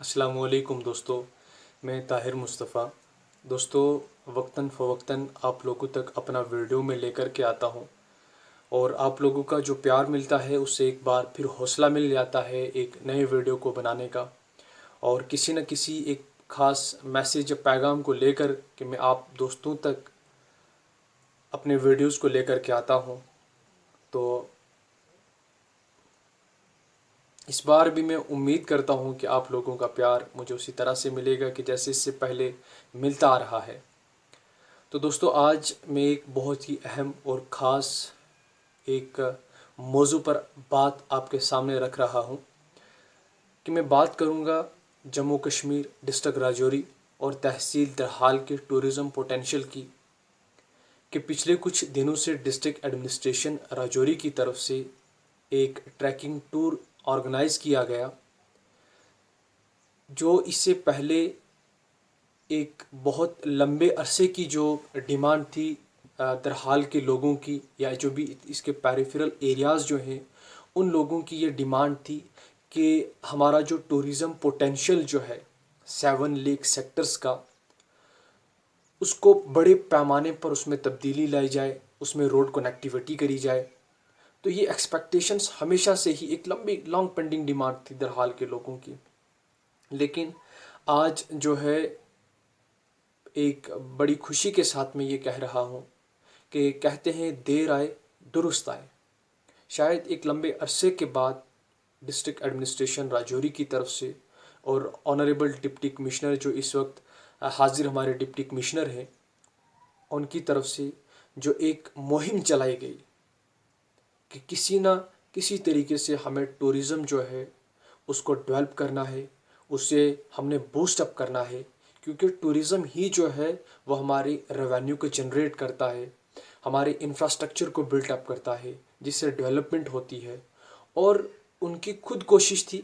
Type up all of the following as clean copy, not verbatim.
السلام علیکم دوستو، میں طاہر مصطفیٰ دوستو وقتاً فوقتاً آپ لوگوں تک اپنا ویڈیو میں لے کر کے آتا ہوں، اور آپ لوگوں کا جو پیار ملتا ہے اس سے ایک بار پھر حوصلہ مل جاتا ہے ایک نئے ویڈیو کو بنانے کا، اور کسی نہ کسی ایک خاص میسیج یا پیغام کو لے کر کہ میں آپ دوستوں تک اپنے ویڈیوز کو لے کر کے آتا ہوں۔ تو اس بار بھی میں امید کرتا ہوں کہ آپ لوگوں کا پیار مجھے اسی طرح سے ملے گا کہ جیسے اس سے پہلے ملتا آ رہا ہے۔ تو دوستو آج میں ایک بہت ہی اہم اور خاص ایک موضوع پر بات آپ کے سامنے رکھ رہا ہوں کہ میں بات کروں گا جموں کشمیر ڈسٹرکٹ راجوری اور تحصیل ترحال کے ٹورزم پوٹینشل کی، کہ پچھلے کچھ دنوں سے ڈسٹرکٹ ایڈمنسٹریشن راجوری کی طرف سے ایک ٹریکنگ ٹور آرگنائز کیا گیا، جو اس سے پہلے ایک بہت لمبے عرصے کی جو ڈیمانڈ تھی ترحال کے لوگوں کی، یا جو بھی اس کے پیریفرل ایریاز جو ہیں ان لوگوں کی یہ ڈیمانڈ تھی کہ ہمارا جو ٹورزم پوٹینشل جو ہے 7 لیک سیکٹرز کا، اس کو بڑے پیمانے پر اس میں تبدیلی لائی جائے، اس میں روڈ کنیکٹیویٹی کری جائے۔ تو یہ ایکسپیکٹیشنز ہمیشہ سے ہی ایک لانگ پینڈنگ ڈیمانڈ تھی ترحال کے لوگوں کی، لیکن آج جو ہے ایک بڑی خوشی کے ساتھ میں یہ کہہ رہا ہوں کہ کہتے ہیں دیر آئے درست آئے۔ شاید ایک لمبے عرصے کے بعد ڈسٹرکٹ ایڈمنسٹریشن راجوری کی طرف سے اور آنریبل ڈپٹی کمشنر جو اس وقت حاضر ہمارے ڈپٹی کمشنر ہیں، ان کی طرف سے جو ایک مہم چلائی گئی کہ کسی نہ کسی طریقے سے ہمیں ٹورزم جو ہے اس کو ڈیولپ کرنا ہے، اسے ہم نے بوسٹ اپ کرنا ہے، کیونکہ ٹورزم ہی جو ہے وہ ہماری ریونیو کو جنریٹ کرتا ہے، ہمارے انفراسٹرکچر کو بلٹ اپ کرتا ہے، جس سے ڈیولپمنٹ ہوتی ہے۔ اور ان کی خود کوشش تھی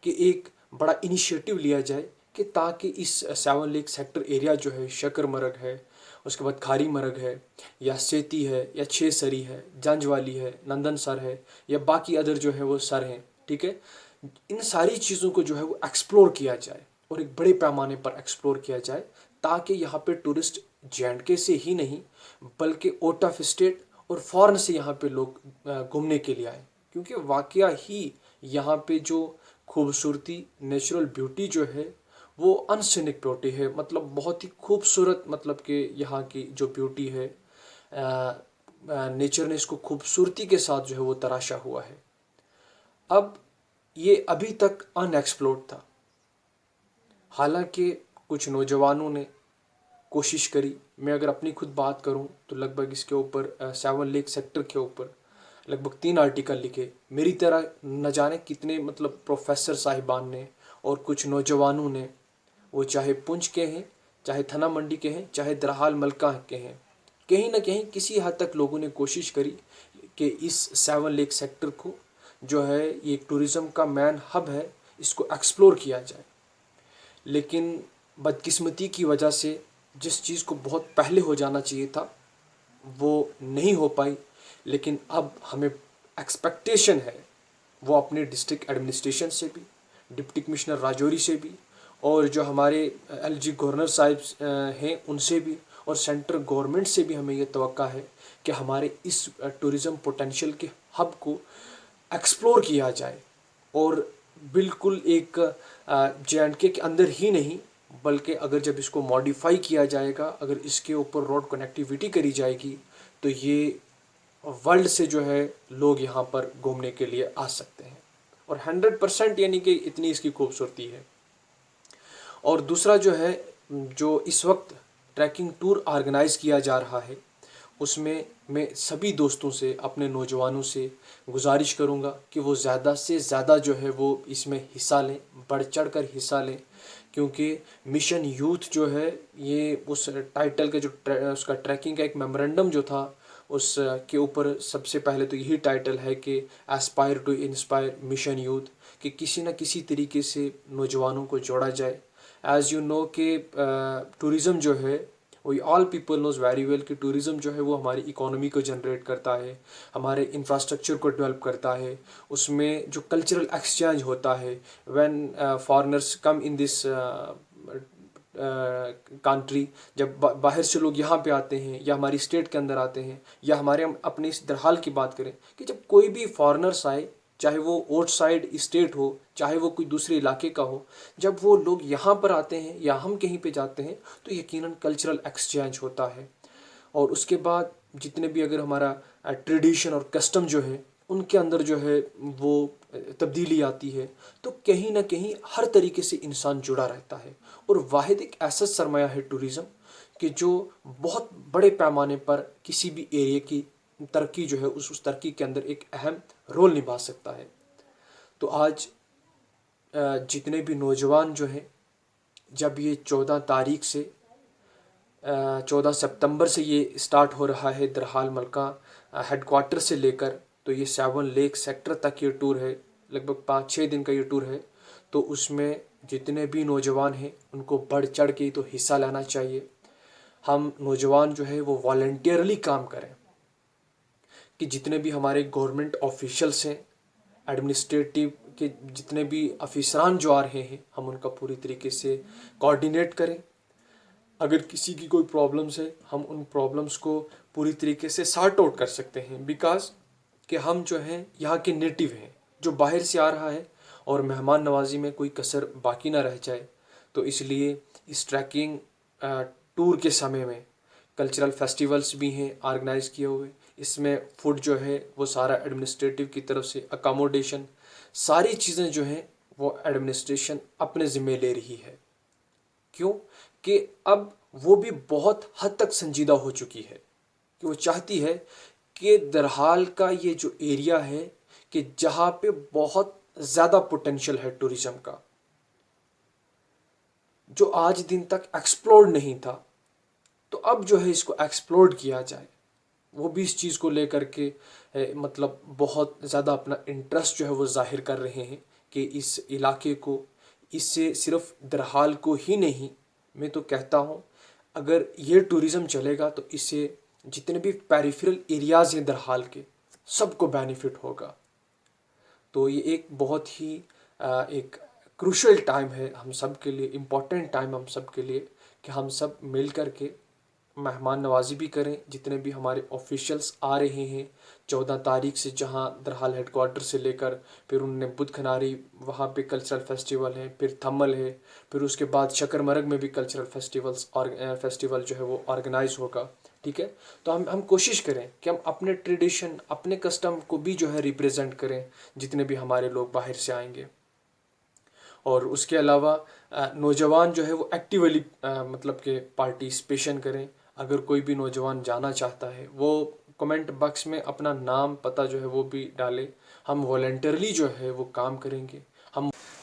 کہ ایک بڑا انیشیٹو لیا جائے کہ تاکہ اس 7 لیک سیکٹر ایریا جو ہے، شکر مرگ ہے، اس کے بعد کھاری مرگ ہے، یا سیتی ہے، یا چھ سری ہے، جنج والی ہے، نندن سر ہے، یا باقی ادر جو ہے وہ سر ہیں، ٹھیک ہے، ان ساری چیزوں کو جو ہے وہ ایکسپلور کیا جائے، اور ایک بڑے پیمانے پر ایکسپلور کیا جائے، تاکہ یہاں پہ ٹورسٹ JNK سے ہی نہیں بلکہ آؤٹ آف اسٹیٹ اور فارن سے یہاں پہ لوگ گھومنے کے لیے آئیں، کیونکہ واقعہ ہی یہاں پہ جو خوبصورتی، نیچرل بیوٹی جو ہے وہ انسینک بیوٹی ہے، مطلب بہت ہی خوبصورت، مطلب کہ یہاں کی جو بیوٹی ہے نیچر نے اس کو خوبصورتی کے ساتھ جو ہے وہ تراشا ہوا ہے۔ اب یہ ابھی تک ان ایکسپلورڈ تھا، حالانکہ کچھ نوجوانوں نے کوشش کری۔ میں اگر اپنی خود بات کروں تو لگ بھگ اس کے اوپر 7 لیک سیکٹر کے اوپر لگ بھگ 3 آرٹیکل لکھے، میری طرح نہ جانے کتنے مطلب پروفیسر صاحبان نے اور کچھ نوجوانوں نے، وہ چاہے پنچ کے ہیں، چاہے تھنا منڈی کے ہیں، چاہے درحال ملکہ کے ہیں، کہیں نہ کہیں کسی حد تک لوگوں نے کوشش کری کہ اس 7 لیک سیکٹر کو جو ہے یہ ایک ٹورزم کا مین ہب ہے، اس کو ایکسپلور کیا جائے۔ لیکن بدقسمتی کی وجہ سے جس چیز کو بہت پہلے ہو جانا چاہیے تھا وہ نہیں ہو پائی، لیکن اب ہمیں ایکسپیکٹیشن ہے وہ اپنے ڈسٹرکٹ ایڈمنسٹریشن سے بھی، ڈپٹی کمشنر راجوری سے بھی، اور جو ہمارے LG گورنر صاحب ہیں ان سے بھی، اور سینٹرل گورنمنٹ سے بھی ہمیں یہ توقع ہے کہ ہمارے اس ٹورزم پوٹینشل کے ہب کو ایکسپلور کیا جائے، اور بالکل ایک JNK کے اندر ہی نہیں بلکہ اگر جب اس کو ماڈیفائی کیا جائے گا، اگر اس کے اوپر روڈ کنیکٹیویٹی کری جائے گی تو یہ ورلڈ سے جو ہے لوگ یہاں پر گھومنے کے لیے آ سکتے ہیں، اور 100% یعنی کہ اتنی اس کی خوبصورتی ہے۔ اور دوسرا جو ہے، جو اس وقت ٹریکنگ ٹور آرگنائز کیا جا رہا ہے، اس میں سبھی دوستوں سے، اپنے نوجوانوں سے گزارش کروں گا کہ وہ زیادہ سے زیادہ جو ہے وہ اس میں حصہ لیں، بڑھ چڑھ کر حصہ لیں، کیونکہ مشن یوتھ جو ہے یہ اس ٹائٹل کا جو اس کا ٹریکنگ کا ایک میمورنڈم جو تھا، اس کے اوپر سب سے پہلے تو یہی ٹائٹل ہے کہ aspire to inspire mission youth, کہ کسی نہ کسی طریقے سے نوجوانوں کو جوڑا جائے۔ ایز یو نو کہ ٹورزم جو ہے وی آل پیپل نوز ویری ویل کہ ٹورزم جو ہے وہ ہماری اکانومی کو جنریٹ کرتا ہے، ہمارے انفراسٹرکچر کو ڈیولپ کرتا ہے، اس میں جو کلچرل ایکسچینج ہوتا ہے، when foreigners come in this country, جب باہر سے لوگ یہاں پہ آتے ہیں یا ہماری اسٹیٹ کے اندر آتے ہیں، یا ہمارے ہم اپنے اس درحال کی بات کریں کہ جب کوئی بھی فارنرس آئے، چاہے وہ آؤٹ سائڈ اسٹیٹ ہو، چاہے وہ کوئی دوسرے علاقے کا ہو، جب وہ لوگ یہاں پر آتے ہیں یا ہم کہیں پہ جاتے ہیں تو یقیناً کلچرل ایکسچینج ہوتا ہے. اور اس کے بعد جتنے بھی اگر ہمارا ٹریڈیشن اور کسٹم جو ہے ان کے اندر جو ہے وہ تبدیلی آتی ہے، تو کہیں نہ کہیں ہر طریقے سے انسان جڑا رہتا ہے. اور واحد ایک ایسا سرمایہ ہے ٹورزم کہ جو بہت بڑے پیمانے پر کسی بھی ایریے کی ترقی جو ہے اس ترقی کے اندر ایک اہم رول نبھا سکتا ہے. تو آج جتنے بھی نوجوان جو ہیں، جب یہ 14 تاریخ سے 14 ستمبر سے یہ اسٹارٹ ہو رہا ہے درحال ملکہ ہیڈ کوارٹر سے لے کر، تو یہ 7 لیک سیکٹر تک یہ ٹور ہے، لگ بھگ 5-6 دن کا یہ ٹور ہے. تو اس میں جتنے بھی نوجوان ہیں ان کو بڑھ چڑھ کے تو حصہ لینا چاہیے. ہم نوجوان جو ہے وہ والنٹیئرلی کام کریں کہ جتنے بھی ہمارے گورنمنٹ آفیشلس ہیں، ایڈمنسٹریٹو کے جتنے بھی افسران جو آ رہے ہیں، ہم ان کا پوری طریقے سے کوآرڈینیٹ کریں. اگر کسی کی کوئی پرابلمس ہے، ہم ان پرابلمس کو پوری طریقے سے سارٹ آؤٹ کر سکتے ہیں، بیکاز کہ ہم جو ہیں یہاں کے نیٹو ہیں. جو باہر سے آ رہا ہے اور مہمان نوازی میں کوئی کسر باقی نہ رہ جائے، تو اس لیے اس ٹریکنگ ٹور کے سمے میں کلچرل فیسٹیولس بھی ہیں آرگنائز کیے ہوئے. اس میں فوڈ جو ہے وہ سارا ایڈمنسٹریٹو کی طرف سے، اکاموڈیشن، ساری چیزیں جو ہیں وہ ایڈمنسٹریشن اپنے ذمہ لے رہی ہے. کیوں کہ اب وہ بھی بہت حد تک سنجیدہ ہو چکی ہے کہ وہ چاہتی ہے کہ درحال کا یہ جو ایریا ہے کہ جہاں پہ بہت زیادہ پوٹینشل ہے ٹورزم کا، جو آج دن تک ایکسپلورڈ نہیں تھا، تو اب جو ہے اس کو ایکسپلورڈ کیا جائے. وہ بھی اس چیز کو لے کر کے مطلب بہت زیادہ اپنا انٹرسٹ جو ہے وہ ظاہر کر رہے ہیں کہ اس علاقے کو، اس سے صرف درحال کو ہی نہیں، میں تو کہتا ہوں اگر یہ ٹورزم چلے گا تو اس سے جتنے بھی پیریفرل ایریاز ہیں درحال کے، سب کو بینیفٹ ہوگا. تو یہ ایک بہت ہی ایک کروشل ٹائم ہے ہم سب کے لیے، امپورٹنٹ ٹائم ہم سب کے لیے، کہ ہم سب مل کر کے مہمان نوازی بھی کریں. جتنے بھی ہمارے آفیشلس آ رہے ہیں 14 تاریخ سے، جہاں درحال ہیڈ کوارٹر سے لے کر پھر انہوں نے بدھ کناری وہاں پہ کلچرل فیسٹیول ہے، پھر تھمل ہے، پھر اس کے بعد شکر مرگ میں بھی کلچرل فیسٹیول جو ہے وہ آرگنائز ہوگا. ٹھیک ہے، تو ہم کوشش کریں کہ ہم اپنے ٹریڈیشن، اپنے کسٹم کو بھی جو ہے ریپریزنٹ کریں جتنے بھی ہمارے لوگ باہر سے آئیں گے. اور اس کے علاوہ نوجوان جو ہے وہ ایکٹیولی مطلب کہ پارٹیسپیشن کریں. اگر کوئی بھی نوجوان جانا چاہتا ہے، وہ کمنٹ باکس میں اپنا نام پتہ جو ہے وہ بھی ڈالے. ہم والنٹرلی جو ہے وہ کام کریں گے.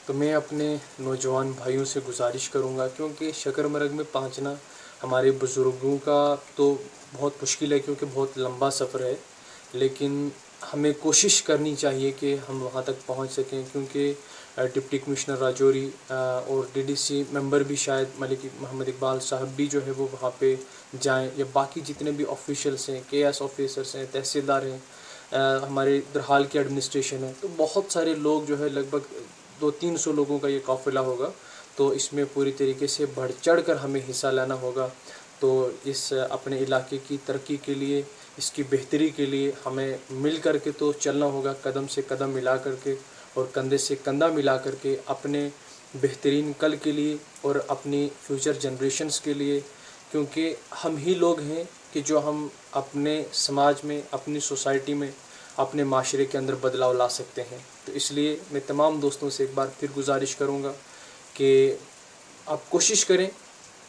تو میں اپنے نوجوان بھائیوں سے گزارش کروں گا، کیونکہ شکر مرگ میں پہنچنا ہمارے بزرگوں کا تو بہت مشکل ہے کیونکہ بہت لمبا سفر ہے، لیکن ہمیں کوشش کرنی چاہیے کہ ہم وہاں تک پہنچ سکیں. کیونکہ ڈپٹی کمشنر راجوری اور DDC ممبر بھی شاید ملک محمد اقبال صاحب بھی جو ہے وہ وہاں پہ جائیں، یا باقی جتنے بھی آفیشلس ہیں، KS آفیسرس ہیں، تحصیلدار ہیں، ہمارے درحال کی ایڈمنسٹریشن ہے، تو بہت سارے لوگ جو ہے لگ بھگ 200-300 لوگوں کا یہ قافلہ ہوگا. تو اس میں پوری طریقے سے بڑھ چڑھ کر ہمیں حصہ لینا ہوگا. تو اس اپنے علاقے کی ترقی کے لیے، اس کی بہتری کے لیے ہمیں مل کر کے تو چلنا ہوگا، قدم سے قدم ملا کر کے اور کندھے سے کندھا ملا کر کے، اپنے بہترین کل کے لیے اور اپنی فیوچر جنریشنز کے لیے. کیونکہ ہم ہی لوگ ہیں کہ جو ہم اپنے سماج میں، اپنی سوسائٹی میں، اپنے معاشرے کے اندر بدلاؤ لا سکتے ہیں. تو اس لیے میں تمام دوستوں سے ایک بار پھر گزارش کروں گا کہ آپ کوشش کریں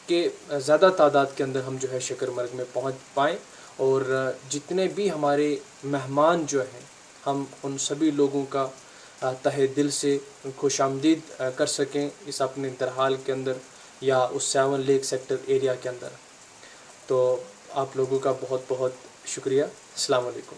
کہ زیادہ تعداد کے اندر ہم جو ہے شکر مرگ میں پہنچ پائیں، اور جتنے بھی ہمارے مہمان جو ہیں، ہم ان سبھی لوگوں کا تہہ دل سے خوش آمدید کر سکیں اس اپنے درحال کے اندر یا اس 7 لیک سیکٹر ایریا کے اندر. تو آپ لوگوں کا بہت بہت شکریہ. السلام علیکم.